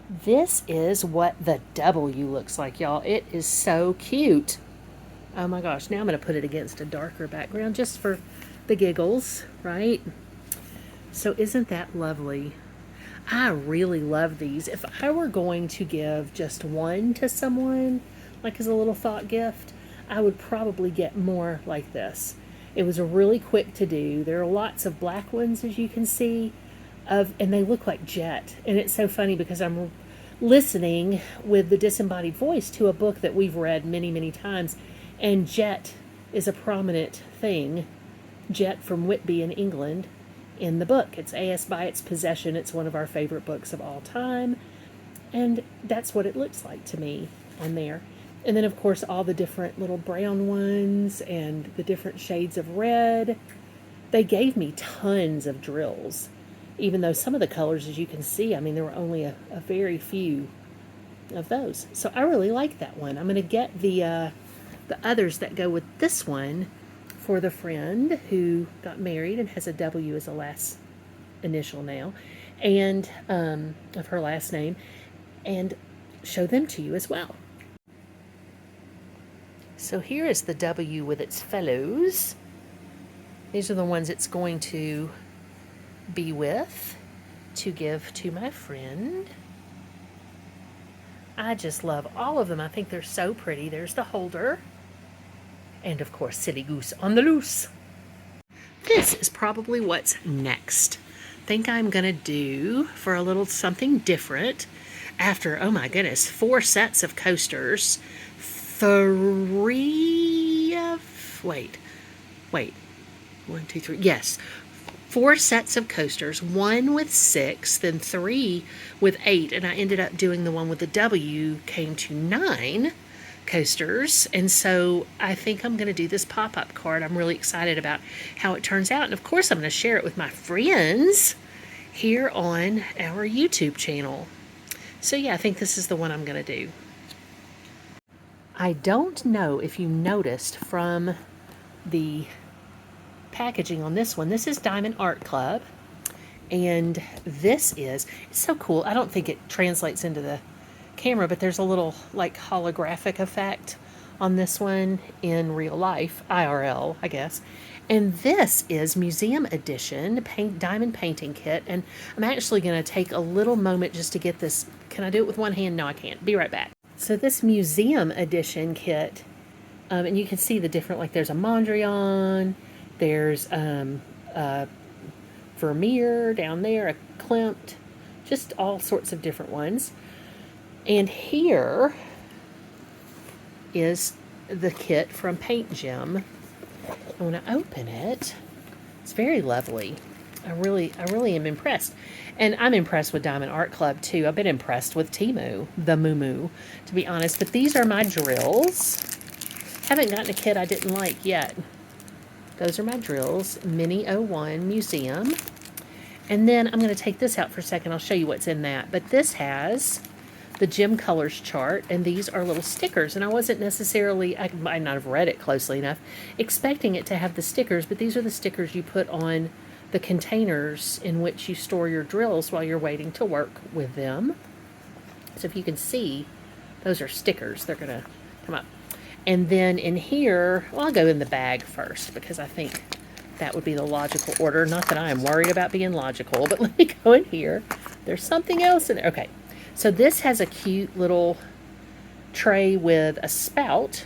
This is what the W looks like, y'all. It is so cute. Oh my gosh, now I'm going to put it against a darker background just for the giggles, right? So isn't that lovely? I really love these. If I were going to give just one to someone, like as a little thought gift, I would probably get more like this. It was really quick to do. There are lots of black ones, as you can see, and they look like jet. And it's so funny because I'm listening with the disembodied voice to a book that we've read many, many times, and jet is a prominent thing. Jet from Whitby in England in the book. It's A.S. by its possession. It's one of our favorite books of all time. And that's what it looks like to me on there. And then, of course, all the different little brown ones and the different shades of red. They gave me tons of drills, even though some of the colors, as you can see, I mean, there were only a very few of those. So I really like that one. I'm going to get the others that go with this one for the friend who got married and has a W as a last initial now, and of her last name, and show them to you as well. So here is the W with its fellows. These are the ones it's going to be with to give to my friend. I just love all of them. I think they're so pretty. There's the holder. And of course, Silly Goose on the loose. This is probably what's next. Think I'm gonna do for a little something different after, oh my goodness, 4 sets of coasters. 3 of, wait, 1, 2, 3, yes. 4 sets of coasters, 1 with 6, then 3 with 8, and I ended up doing the one with the W, came to 9 coasters. And so I think I'm going to do this pop-up card. I'm really excited about how it turns out. And of course, I'm going to share it with my friends here on our YouTube channel. So yeah, I think this is the one I'm going to do. I don't know if you noticed from the packaging on this one, this is Diamond Art Club. And this is, it's so cool. I don't think it translates into the camera, but there's a little like holographic effect on this one in real life, IRL, I guess. And this is museum edition diamond painting kit. And I'm actually going to take a little moment just to get this. Can I do it with one hand? No, I can't. Be right back. So this museum edition kit, and you can see the different, like there's a Mondrian, there's a Vermeer down there, a Klimt, just all sorts of different ones. And here is the kit from Paint Gem. I want to open it. It's very lovely. I really am impressed. And I'm impressed with Diamond Art Club too. I've been impressed with Temu, the Moo, to be honest. But these are my drills. Haven't gotten a kit I didn't like yet. Those are my drills. Mini 01 Museum. And then I'm going to take this out for a second. I'll show you what's in that. But this has the gem colors chart, and these are little stickers. And I wasn't necessarily, I might not have read it closely enough, expecting it to have the stickers, but these are the stickers you put on the containers in which you store your drills while you're waiting to work with them. So if you can see, those are stickers. They're going to come up. And then in here, well, I'll go in the bag first because I think that would be the logical order. Not that I am worried about being logical, but let me go in here. There's something else in there. Okay. So this has a cute little tray with a spout,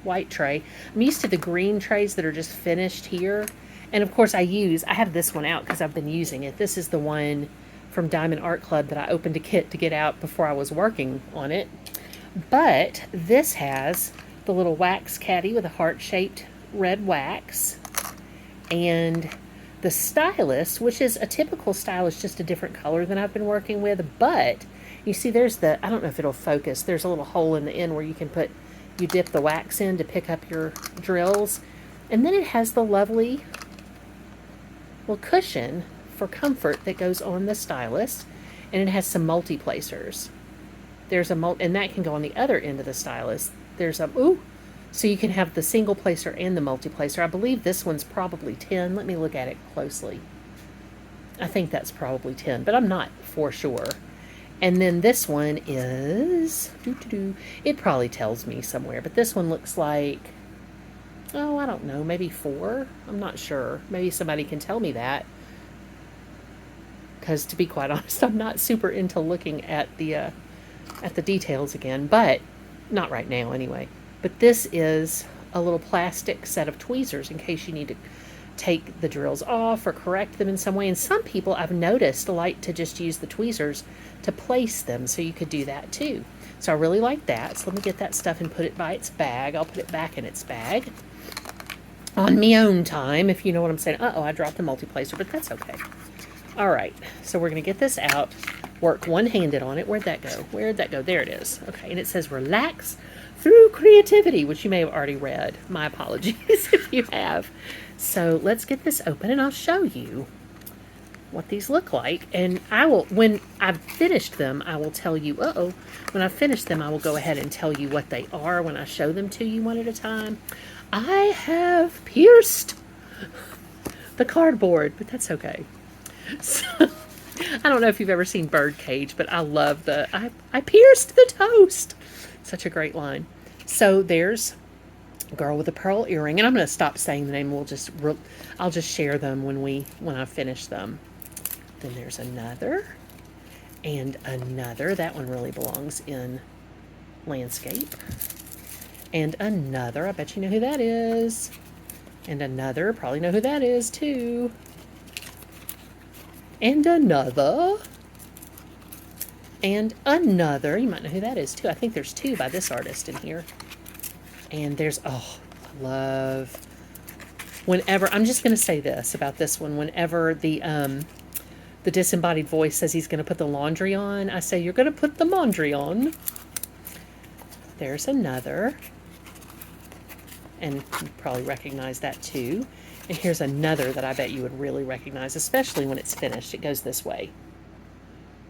white tray. I'm used to the green trays that are just finished here. And of course I have this one out because I've been using it. This is the one from Diamond Art Club that I opened a kit to get out before I was working on it. But this has the little wax caddy with a heart-shaped red wax. And the stylus, which is a typical stylus, just a different color than I've been working with, but you see there's I don't know if it'll focus, there's a little hole in the end where you dip the wax in to pick up your drills. And then it has the lovely little cushion for comfort that goes on the stylus, and it has some multi-placers. There's and that can go on the other end of the stylus. So you can have the single placer and the multi-placer. I believe this one's probably 10. Let me look at it closely. I think that's probably 10, but I'm not for sure. And then this one is, it probably tells me somewhere, but this one looks like, oh, I don't know, maybe 4. I'm not sure. Maybe somebody can tell me that. Because to be quite honest, I'm not super into looking at the details again, but not right now anyway. But this is a little plastic set of tweezers in case you need to take the drills off or correct them in some way. And some people I've noticed like to just use the tweezers to place them, so you could do that too. So I really like that. So let me get that stuff and put it by its bag. I'll put it back in its bag on me own time, if you know what I'm saying. Uh-oh, I dropped the multi-placer, but that's okay. All right, so we're going to get this out, work one-handed on it. Where'd that go? Where'd that go? There it is. Okay, and it says relax through creativity, which you may have already read. My apologies if you have. So let's get this open, and I'll show you what these look like. And I will, when I've finished them, I will tell you, when I've finished them, I will go ahead and tell you what they are when I show them to you one at a time. I have pierced the cardboard, but that's okay. So, I don't know if you've ever seen Birdcage, but I love I pierced the toast. Such a great line. So there's Girl with a Pearl Earring, and I'm going to stop saying the name. I'll just share them when I finish them. Then there's another and another. That one really belongs in landscape. And another. I bet you know who that is. And another. Probably know who that is too. And another. And another. You might know who that is too. I think there's 2 by this artist in here. And there's, I love, whenever, I'm just going to say this about this one. Whenever the disembodied voice says he's going to put the laundry on, I say, you're going to put the laundry on. There's another. And you probably recognize that too. And here's another that I bet you would really recognize, especially when it's finished. It goes this way.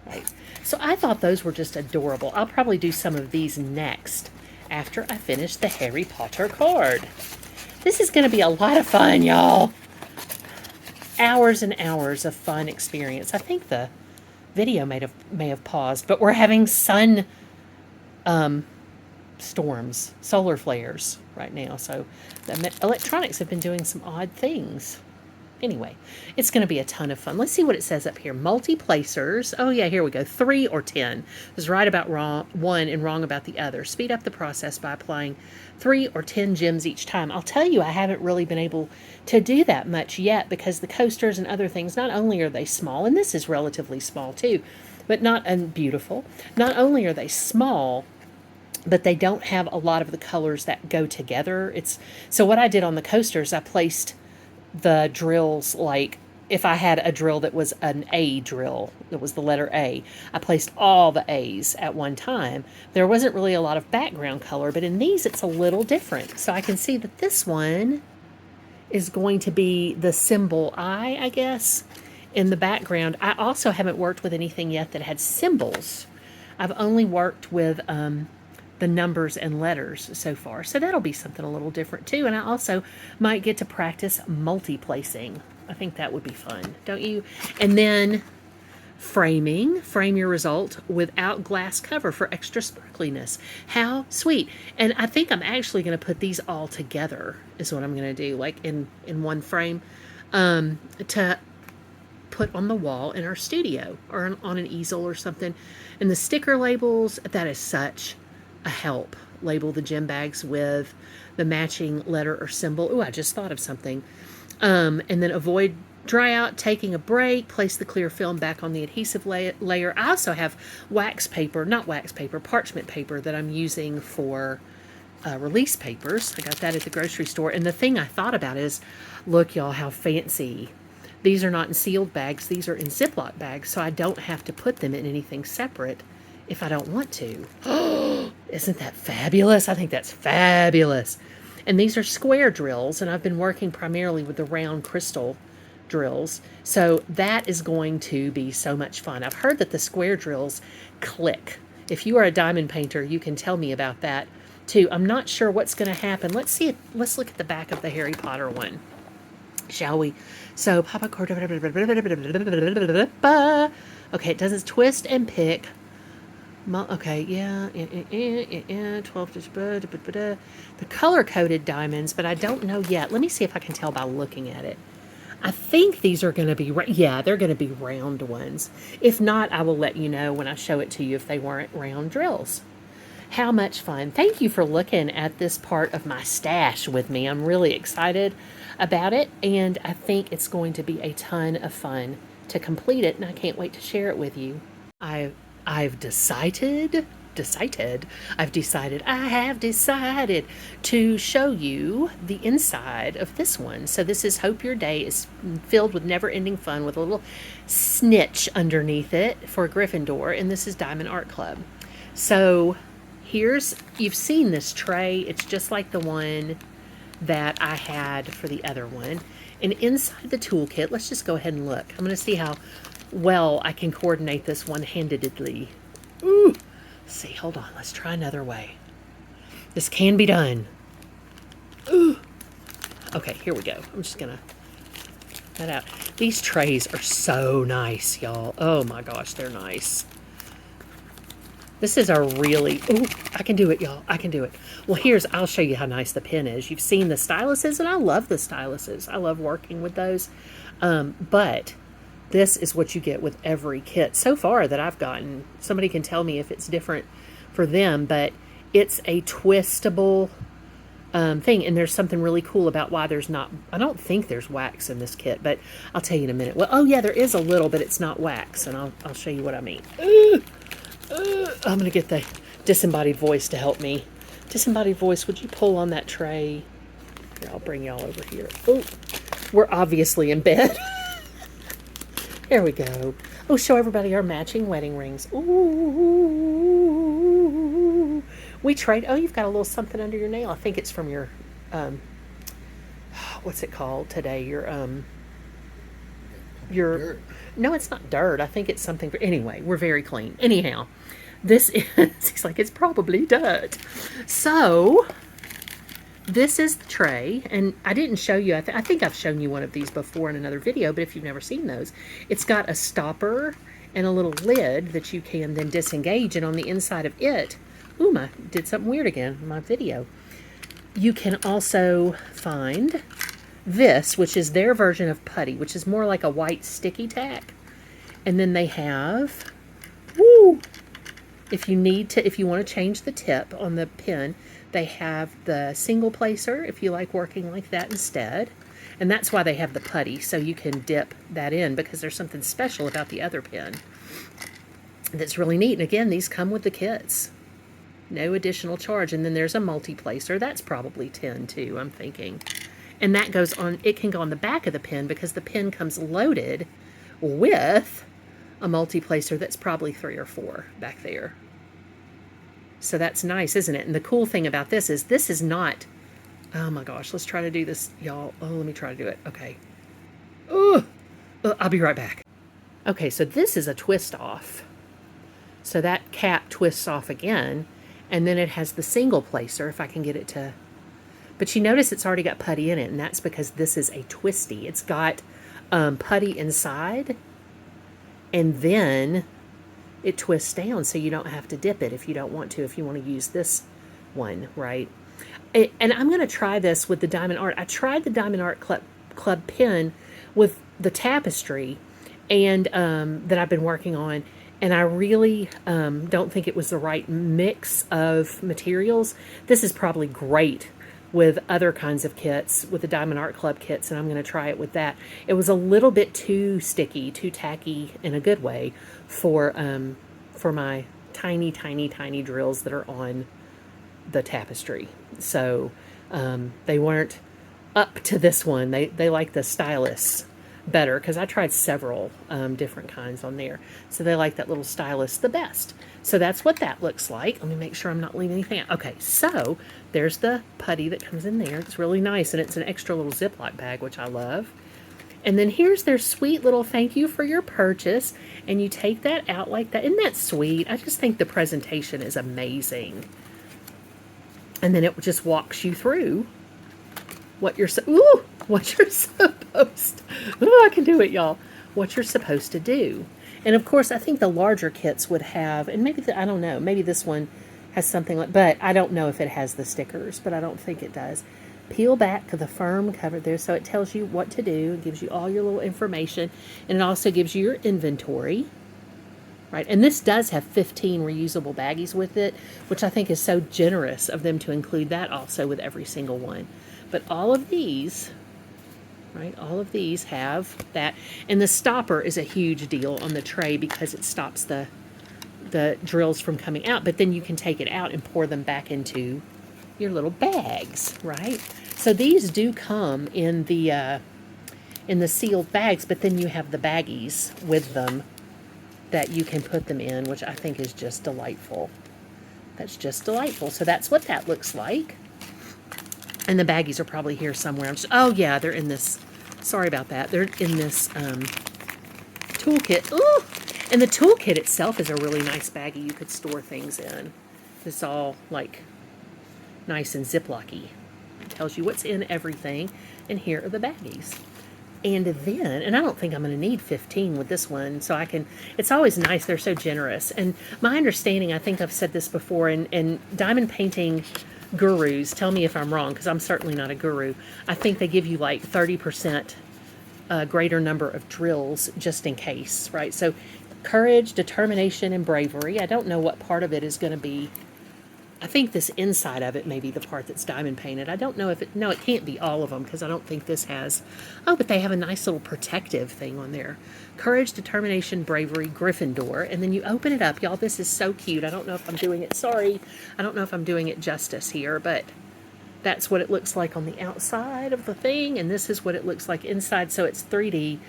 Right. So I thought those were just adorable. I'll probably do some of these next after I finish the Harry Potter card. This is going to be a lot of fun, y'all. Hours and hours of fun experience. I think the video may have paused, but we're having sun storms, solar flares right now. So the electronics have been doing some odd things. Anyway, it's going to be a ton of fun. Let's see what it says up here. Multi-placers. Oh, yeah, here we go. 3 or 10. It was right about one and wrong about the other. Speed up the process by applying 3 or 10 gems each time. I'll tell you, I haven't really been able to do that much yet because the coasters and other things, not only are they small, and this is relatively small too, but and beautiful. Not only are they small, but they don't have a lot of the colors that go together. So what I did on the coasters, I placed the drills, like if I had a drill that was an A drill, that was the letter A, I placed all the A's at one time. There wasn't really a lot of background color, but in these it's a little different. So I can see that this one is going to be the symbol I guess, in the background. I also haven't worked with anything yet that had symbols. I've only worked with the numbers and letters so far. So that'll be something a little different too. And I also might get to practice multi-placing. I think that would be fun, don't you? And then framing. Frame your result without glass cover for extra sparkliness. How sweet. And I think I'm actually going to put these all together is what I'm going to do, like in one frame, to put on the wall in our studio or on an easel or something. And the sticker labels, that is such a help. Label the gem bags with the matching letter or symbol. Oh, I just thought of something. And then avoid dry out, taking a break, place the clear film back on the adhesive layer. I also have parchment paper that I'm using for release papers. I got that at the grocery store. And the thing I thought about is, look, y'all, how fancy. These are not in sealed bags. These are in Ziploc bags, so I don't have to put them in anything separate if I don't want to. Oh, isn't that fabulous? I think that's fabulous. And these are square drills, and I've been working primarily with the round crystal drills. So that is going to be so much fun. I've heard that the square drills click. If you are a diamond painter, you can tell me about that too. I'm not sure what's going to happen. Let's look at the back of the Harry Potter one, shall we? So Papa Cord. Okay, it does twist and pick Okay, yeah, 12 to the color-coded diamonds, but I don't know yet. Let me see if I can tell by looking at it. I think these are going to be, yeah, they're going to be round ones. If not, I will let you know when I show it to you if they weren't round drills. How much fun. Thank you for looking at this part of my stash with me. I'm really excited about it, and I think it's going to be a ton of fun to complete it, and I can't wait to share it with you. I've decided I have decided to show you the inside of this one. So this is Hope Your Day is filled with never-ending fun with a little snitch underneath it for Gryffindor, and this is Diamond Art Club. So you've seen this tray. It's just like the one that I had for the other one. And inside the toolkit, let's just go ahead and look. I'm going to see how well I can coordinate this one-handedly. Ooh. See, hold on. Let's try another way. This can be done. Ooh. Okay, here we go. I'm just going to that out. These trays are so nice, y'all. Oh my gosh, they're nice. This is a really, ooh, I can do it, y'all. I can do it. Well, I'll show you how nice the pen is. You've seen the styluses, and I love the styluses. I love working with those. But this is what you get with every kit so far that I've gotten. Somebody can tell me if it's different for them, but it's a twistable thing. And there's something really cool about why there's not, I don't think there's wax in this kit, but I'll tell you in a minute. Well, oh yeah, there is a little, but it's not wax, and I'll show you what I mean. I'm going to get the disembodied voice to help me. Disembodied voice, would you pull on that tray? Here, I'll bring y'all over here. Oh, we're obviously in bed. There we go. Oh, show everybody our matching wedding rings. Ooh. We trade. Oh, you've got a little something under your nail. I think it's from your, what's it called today? Your dirt. No, it's not dirt. I think it's something. Anyway, we're very clean. Anyhow, this is, he's like, it's probably dirt. So, this is the tray, and I didn't show you, I think I've shown you one of these before in another video, but if you've never seen those, it's got a stopper and a little lid that you can then disengage, and on the inside of it, ooh, I did something weird again in my video. You can also find this, which is their version of putty, which is more like a white sticky tack. And then they have, woo, if you want to change the tip on the pen, they have the single placer if you like working like that instead. And that's why they have the putty, so you can dip that in, because there's something special about the other pen that's really neat. And again, these come with the kits. No additional charge. And then there's a multi-placer. That's probably 10 too, I'm thinking. And that goes on, it can go on the back of the pen because the pen comes loaded with a multi-placer that's probably 3 or 4 back there. So that's nice, isn't it? And the cool thing about this is not, oh my gosh, let's try to do this, y'all. Oh, let me try to do it. Okay. Oh, I'll be right back. Okay, so this is a twist off. So that cap twists off again, and then it has the single placer, if I can get it to, but you notice it's already got putty in it, and that's because this is a twisty. It's got putty inside, and then it twists down, so you don't have to dip it if you don't want to, if you want to use this one, right? And I'm going to try this with the Diamond Art. I tried the Diamond Art Club pen with the tapestry and that I've been working on, and I really don't think it was the right mix of materials. This is probably great with other kinds of kits, with the Diamond Art Club kits, and I'm going to try it with that. It was a little bit too sticky, too tacky in a good way for my tiny, tiny, tiny drills that are on the tapestry. So they weren't up to this one. They like the stylus better, because I tried several different kinds on there. So they like that little stylus the best. So that's what that looks like. Let me make sure I'm not leaving anything out. Okay, so there's the putty that comes in there. It's really nice, and it's an extra little Ziploc bag, which I love. And then here's their sweet little thank you for your purchase, and you take that out like that. Isn't that sweet? I just think the presentation is amazing. And then it just walks you through what you're supposed. Oh, I can do it, y'all. What you're supposed to do. And of course, I think the larger kits would have, and maybe, I don't know, maybe this one has something like, but I don't know if it has the stickers, but I don't think it does. Peel back the firm cover there, so it tells you what to do. It gives you all your little information, and it also gives you your inventory. Right, and this does have 15 reusable baggies with it, which I think is so generous of them to include that also with every single one. But all of these, right, all of these have that. And the stopper is a huge deal on the tray because it stops the drills from coming out. But then you can take it out and pour them back into your little bags, right? So these do come in the sealed bags, but then you have the baggies with them that you can put them in, which I think is just delightful. That's just delightful. So that's what that looks like. And the baggies are probably here somewhere. Oh yeah, they're in this. Sorry about that. They're in this toolkit. Ooh! And the toolkit itself is a really nice baggie you could store things in. It's all like nice and Ziploc-y. It tells you what's in everything. And here are the baggies. And then, and I don't think I'm going to need 15 with this one, so I can, it's always nice, they're so generous. And my understanding, I think I've said this before, and diamond painting gurus, tell me if I'm wrong, because I'm certainly not a guru, I think they give you like 30% greater number of drills just in case, right? So courage, determination, and bravery. I don't know what part of it is going to be. I think this inside of it may be the part that's diamond painted. I don't know if it, no, it can't be all of them because I don't think this has, oh, but they have a nice little protective thing on there. Courage, determination, bravery, Gryffindor. And then you open it up. Y'all, this is so cute. I don't know if I'm doing it, sorry. I don't know if I'm doing it justice here, but that's what it looks like on the outside of the thing. And this is what it looks like inside. So it's 3D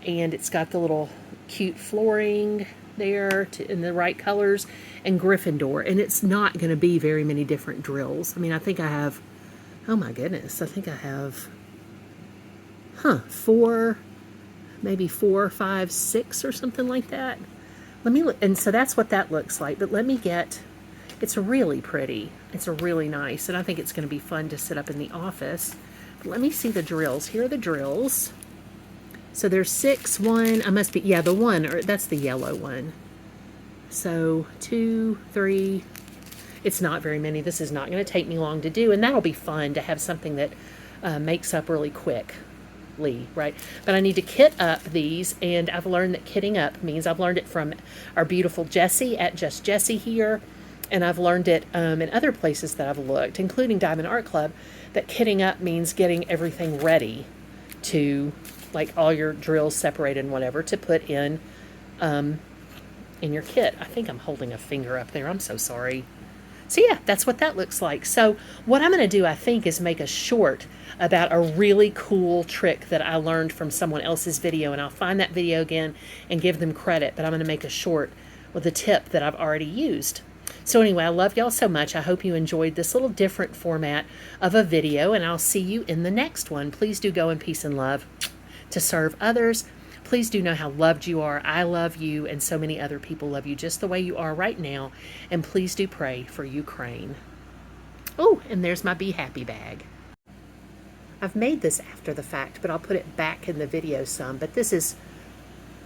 and it's got the little cute flooring there in the right colors, and Gryffindor, and it's not going to be very many different drills. I mean, I think I have, oh my goodness, I think I have, maybe 4, 5, 6 or something like that. Let me look, and so that's what that looks like, but let me get, it's really pretty. It's a really nice, and I think it's going to be fun to sit up in the office. But let me see the drills. Here are the drills. So there's 6, 1, I must be, yeah, the one, or that's the yellow one. So 2, 3, it's not very many. This is not going to take me long to do, and that'll be fun to have something that makes up really quickly, right? But I need to kit up these, and I've learned that kitting up means, I've learned it from our beautiful Jessie at Just Jessie here, and I've learned it in other places that I've looked, including Diamond Art Club, that kitting up means getting everything ready to, like all your drills separated and whatever, to put in your kit. I think I'm holding a finger up there. I'm so sorry. So yeah, that's what that looks like. So what I'm going to do, I think, is make a short about a really cool trick that I learned from someone else's video, and I'll find that video again and give them credit, but I'm going to make a short with a tip that I've already used. So anyway, I love y'all so much. I hope you enjoyed this little different format of a video, and I'll see you in the next one. Please do go in peace and love to serve others. Please do know how loved you are. I love you, and so many other people love you just the way you are right now. And please do pray for Ukraine. Oh, and there's my Be Happy bag. I've made this after the fact, but I'll put it back in the video some. But this is,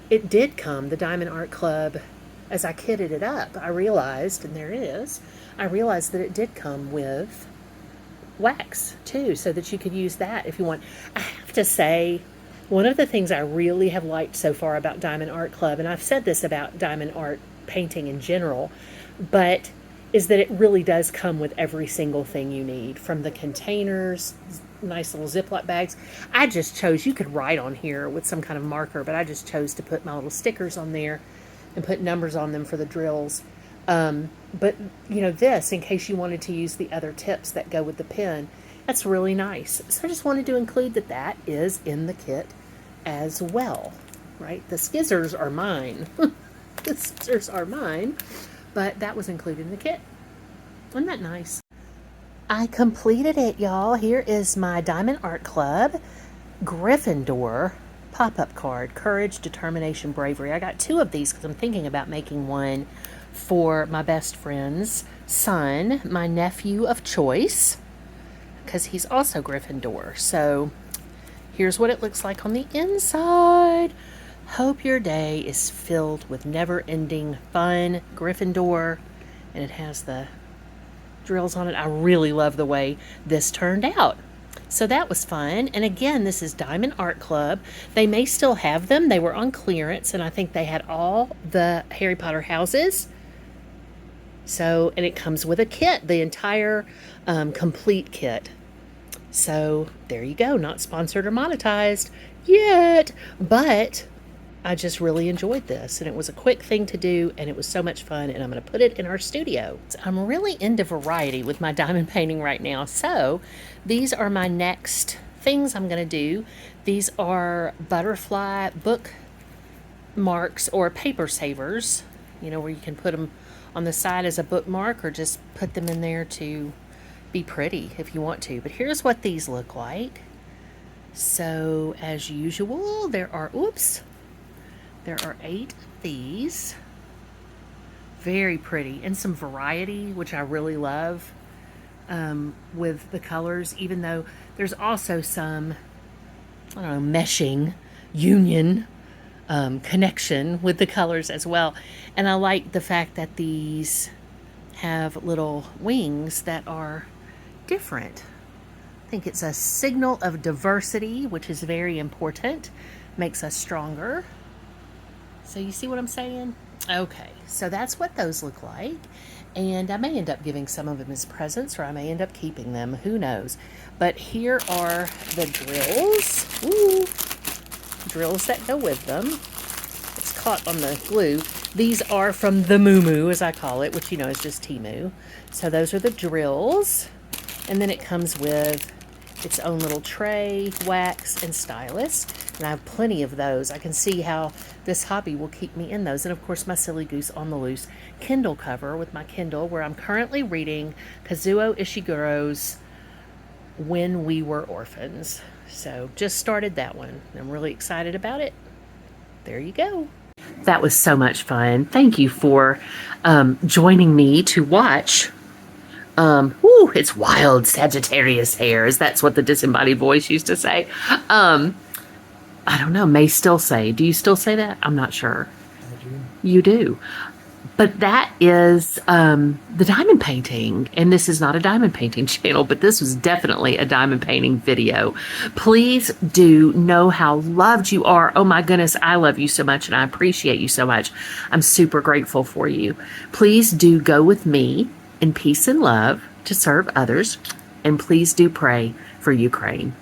it did come, the Diamond Art Club, as I kitted it up, I realized, and there it is, I realized that it did come with wax too, so that you could use that if you want. I have to say, one of the things I really have liked so far about Diamond Art Club, and I've said this about diamond art painting in general, but is that it really does come with every single thing you need, from the containers, nice little Ziploc bags. I just chose, you could write on here with some kind of marker, but I just chose to put my little stickers on there and put numbers on them for the drills. But, you know, this, in case you wanted to use the other tips that go with the pen, that's really nice. So I just wanted to include that that is in the kit as well, right? The scissors are mine. The scissors are mine, but that was included in the kit. Isn't that nice? I completed it, y'all. Here is my Diamond Art Club Gryffindor pop-up card. Courage, determination, bravery. I got 2 of these because I'm thinking about making one for my best friend's son, my nephew of choice, because he's also Gryffindor. So here's what it looks like on the inside. Hope your day is filled with never-ending fun, Gryffindor. And it has the drills on it. I really love the way this turned out. So that was fun. And again, this is Diamond Art Club. They may still have them. They were on clearance, and I think they had all the Harry Potter houses. So, and it comes with a kit, the entire complete kit. So there you go. Not sponsored or monetized yet, but I just really enjoyed this, and it was a quick thing to do, and it was so much fun, and I'm going to put it in our studio. I'm really into variety with my diamond painting right now, so these are my next things I'm going to do. These are butterfly bookmarks or paper savers, you know, where you can put them on the side as a bookmark or just put them in there to be pretty if you want to. But here's what these look like. So as usual, there are 8 of these. Very pretty, and some variety, which I really love with the colors, even though there's also some, I don't know, meshing, union, connection with the colors as well. And I like the fact that these have little wings that are different. I think it's a signal of diversity, which is very important, makes us stronger. So you see what I'm saying? Okay, so that's what those look like. And I may end up giving some of them as presents, or I may end up keeping them. Who knows? But here are the drills. Ooh, drills that go with them. It's caught on the glue. These are from the Moo Moo, as I call it, which you know is just Temu. So those are the drills. And then it comes with its own little tray, wax, and stylus. And I have plenty of those. I can see how this hobby will keep me in those. And of course, my Silly Goose on the Loose Kindle cover with my Kindle, where I'm currently reading Kazuo Ishiguro's When We Were Orphans. So just started that one. I'm really excited about it. There you go. That was so much fun. Thank you for joining me to watch. It's wild Sagittarius hairs. That's what the disembodied voice used to say. I don't know, may still say. Do you still say that? I'm not sure. I do. You do. But that is the diamond painting. And this is not a diamond painting channel, but this was definitely a diamond painting video. Please do know how loved you are. Oh my goodness, I love you so much and I appreciate you so much. I'm super grateful for you. Please do go with me in peace and love to serve others. And please do pray for Ukraine.